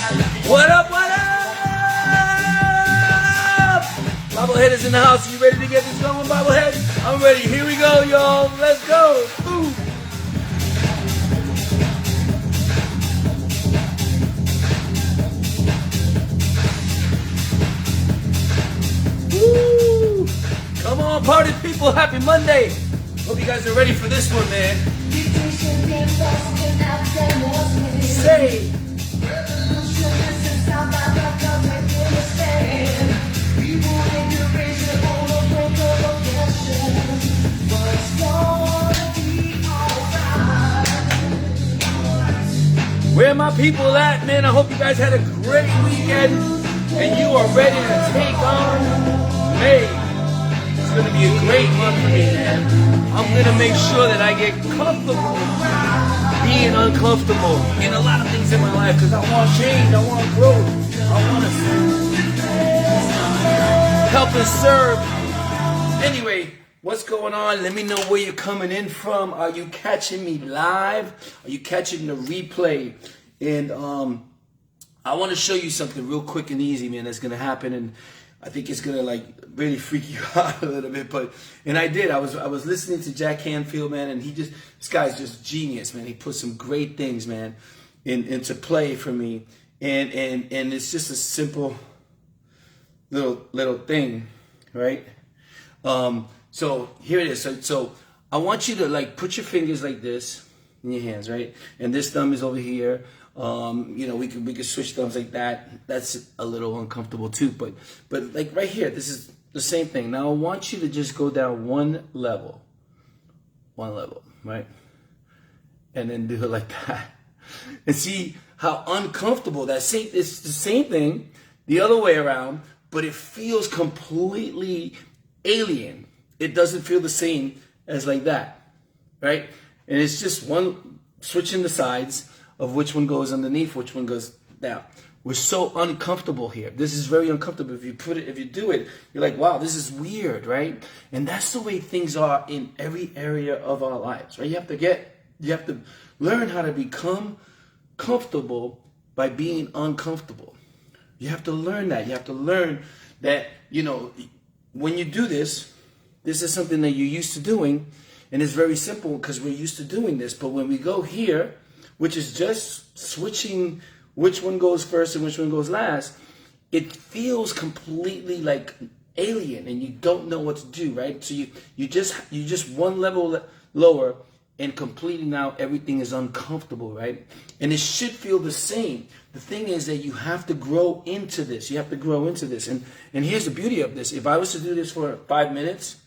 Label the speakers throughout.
Speaker 1: What up, what up? Bobblehead is in the house. You ready to get this going, Bobblehead? I'm ready. Here we go, y'all. Let's go. Ooh. Woo. Come on, party people. Happy Monday. Hope you guys are ready for this one, man. Say. Where my people at, man? I hope you guys had a great weekend and you are ready to take on May. It's going to be a great month for me, man. I'm going to make sure that I get comfortable being uncomfortable in a lot of things in my life because I want change, I want growth, I want to help and serve. Anyway, what's going on? Let me know where you're coming in from. Are you catching me live? Are you catching the replay? And I want to show you something real quick and easy, man, that's going to happen. And I think it's going to like really freak you out a little bit. And I did. I was listening to Jack Canfield, man, and this guy's just genius, man. He put some great things, man, into play for me. And it's just a simple little thing, right? So here it is. So I want you to like put your fingers like this in your hands, right? And this thumb is over here. You know, we could switch thumbs like that. That's a little uncomfortable too, but like right here, this is the same thing. Now I want you to just go down one level, right? And then do it like that. And see how uncomfortable it's the same thing the other way around, but it feels completely alien. It doesn't feel the same as like that, right? And it's just one switching the sides of which one goes underneath, which one goes down. We're so uncomfortable here. This is very uncomfortable. If you do it, you're like, wow, this is weird, right? And that's the way things are in every area of our lives, right? You have to learn how to become comfortable by being uncomfortable. You have to learn that. You have to learn that, you know, when you do this is something that you're used to doing, and it's very simple because we're used to doing this. But when we go here, which is just switching which one goes first and which one goes last, it feels completely like alien and you don't know what to do, right? So you just one level lower and completely now everything is uncomfortable, right? And it should feel the same. The thing is that you have to grow into this. You have to grow into this. And here's the beauty of this. If I was to do this for 5 minutes,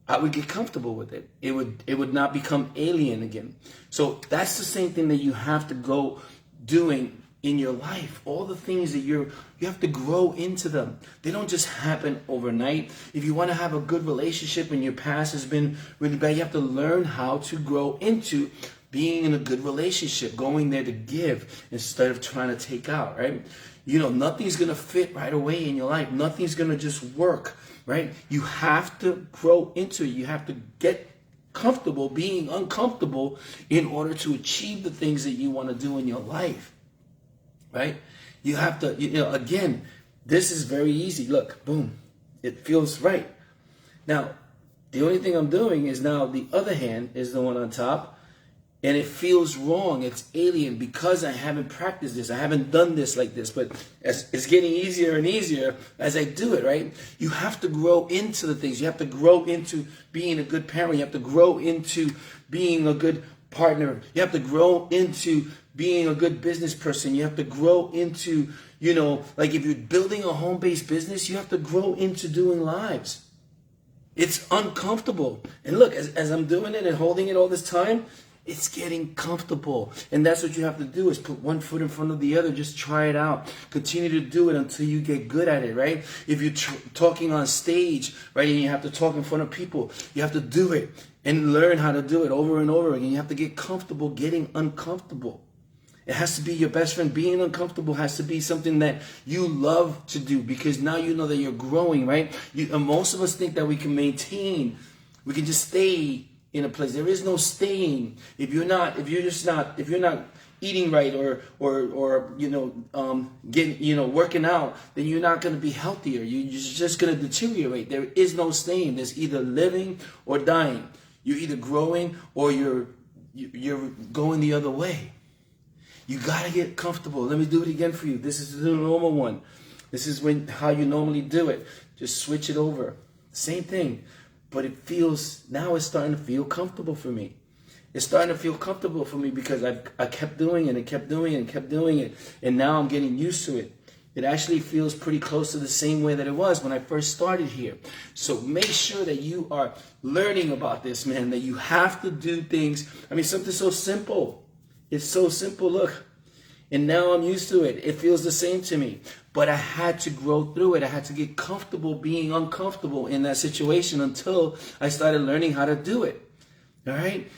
Speaker 1: I would get comfortable with it. It would not become alien again. So that's the same thing that you have to go doing in your life. All the things that you have to grow into them. They don't just happen overnight. If you want to have a good relationship and your past has been really bad, you have to learn how to grow into being in a good relationship, going there to give instead of trying to take out, right? You know, nothing's going to fit right away in your life. Nothing's going to just work, right? You have to grow into it. You have to get comfortable being uncomfortable in order to achieve the things that you want to do in your life, right? You have to, you know, again, this is very easy. Look, boom, it feels right. Now, the only thing I'm doing is now the other hand is the one on top. And it feels wrong. It's alien because I haven't practiced this. I haven't done this like this. But as it's getting easier and easier as I do it, right? You have to grow into the things. You have to grow into being a good parent. You have to grow into being a good partner. You have to grow into being a good business person. You have to grow into, you know, like if you're building a home-based business, you have to grow into doing lives. It's uncomfortable. And look, as I'm doing it and holding it all this time, it's getting comfortable. And that's what you have to do is put one foot in front of the other. Just try it out. Continue to do it until you get good at it, right? If you're talking on stage, right, and you have to talk in front of people, you have to do it and learn how to do it over and over again. You have to get comfortable getting uncomfortable. It has to be your best friend. Being uncomfortable has to be something that you love to do because now you know that you're growing, right? Most of us think that we can maintain, we can just stay in a place. There is no staying. If you're not eating right or getting working out, then you're not going to be healthier. You're just going to deteriorate. There is no staying. There's either living or dying. You're either growing or you're going the other way. You got to get comfortable. Let me do it again for you. This is the normal one. This is how you normally do it. Just switch it over. Same thing. But now it's starting to feel comfortable for me. It's starting to feel comfortable for me because I kept doing it and kept doing it and kept doing it. And now I'm getting used to it. It actually feels pretty close to the same way that it was when I first started here. So make sure that you are learning about this, man, that you have to do things. I mean, something so simple. It's so simple, look. And now I'm used to it. It feels the same to me. But I had to grow through it. I had to get comfortable being uncomfortable in that situation until I started learning how to do it. All right?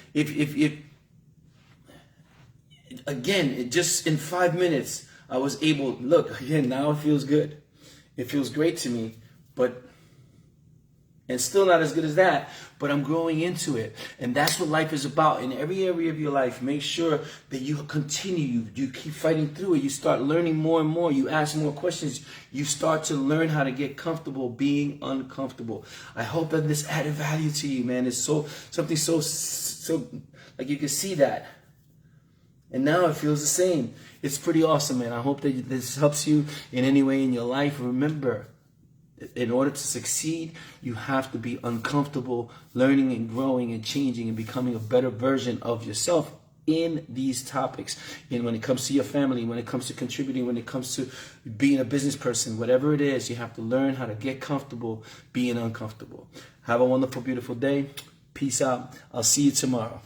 Speaker 1: Again, just in 5 minutes, I was able, look, again, now it feels good. It feels great to me, and still not as good as that, but I'm growing into it. And that's what life is about. In every area of your life, make sure that you continue, you keep fighting through it. You start learning more and more. You ask more questions. You start to learn how to get comfortable being uncomfortable. I hope that this added value to you, man. It's something so like you can see that. And now it feels the same. It's pretty awesome, man. I hope that this helps you in any way in your life. Remember, in order to succeed, you have to be uncomfortable, learning and growing and changing and becoming a better version of yourself in these topics. And when it comes to your family, when it comes to contributing, when it comes to being a business person, whatever it is, you have to learn how to get comfortable being uncomfortable. Have a wonderful, beautiful day. Peace out. I'll see you tomorrow.